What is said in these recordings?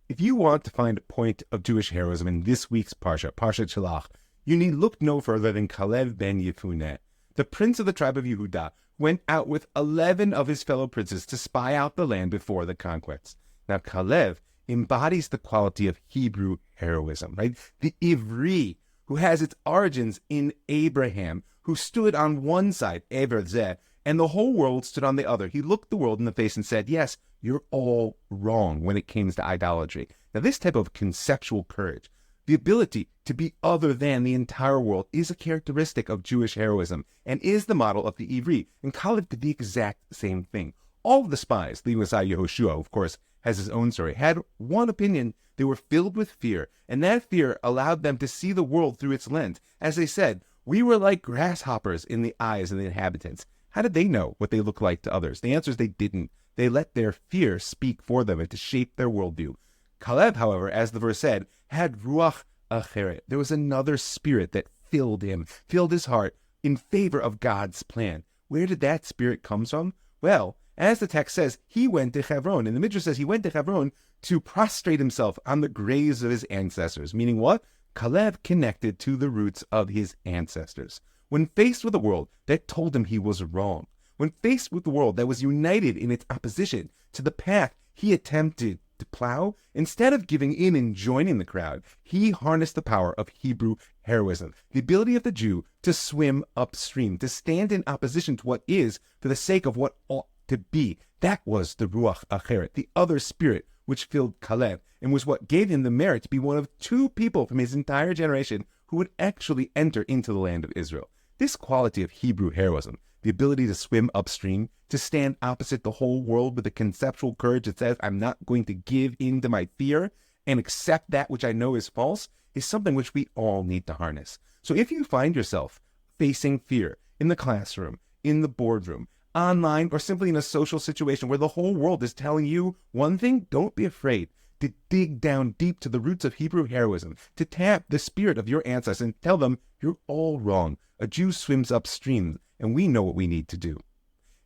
If you want to find a point of Jewish heroism in this week's Parsha, Parshat Shelach, you need look no further than Kalev ben Yefuneh. The prince of the tribe of Yehuda went out with 11 of his fellow princes to spy out the land before the conquest. Now, Kalev embodies the quality of Hebrew heroism, right? The Ivri, who has its origins in Abraham, who stood on one side, Ever Zeh, and the whole world stood on the other. He looked the world in the face and said, yes, you're all wrong when it comes to idolatry. Now, this type of conceptual courage, the ability to be other than the entire world, is a characteristic of Jewish heroism and is the model of the Ivri. And Kalev did the exact same thing. All of the spies, leading aside Yehoshua, of course, has his own story, had one opinion. They were filled with fear, and that fear allowed them to see the world through its lens. As they said, we were like grasshoppers in the eyes of the inhabitants. How did they know what they looked like to others? The answer is they didn't. They let their fear speak for them and to shape their worldview. Kalev, however, as the verse said, had ruach acheret. There was another spirit that filled him, filled his heart in favor of God's plan. Where did that spirit come from? Well, as the text says, he went to Hebron. And the Midrash says he went to Hebron to prostrate himself on the graves of his ancestors. Meaning what? Kalev connected to the roots of his ancestors. When faced with a world that told him he was wrong, when faced with the world that was united in its opposition to the path he attempted to plow, instead of giving in and joining the crowd, he harnessed the power of Hebrew heroism, the ability of the Jew to swim upstream, to stand in opposition to what is for the sake of what ought to be. That was the Ruach Acheret, the other spirit which filled Kalev, and was what gave him the merit to be one of two people from his entire generation who would actually enter into the land of Israel. This quality of Hebrew heroism, the ability to swim upstream, to stand opposite the whole world with a conceptual courage that says, I'm not going to give in to my fear and accept that which I know is false, is something which we all need to harness. So if you find yourself facing fear in the classroom, in the boardroom, online, or simply in a social situation where the whole world is telling you one thing, don't be afraid to dig down deep to the roots of Hebrew heroism, to tap the spirit of your ancestors and tell them you're all wrong. A Jew swims upstream, and we know what we need to do.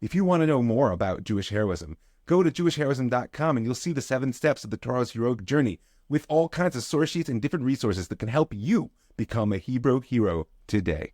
If you want to know more about Jewish heroism, go to jewishheroism.com and you'll see the 7 steps of the Torah's heroic journey with all kinds of source sheets and different resources that can help you become a Hebrew hero today.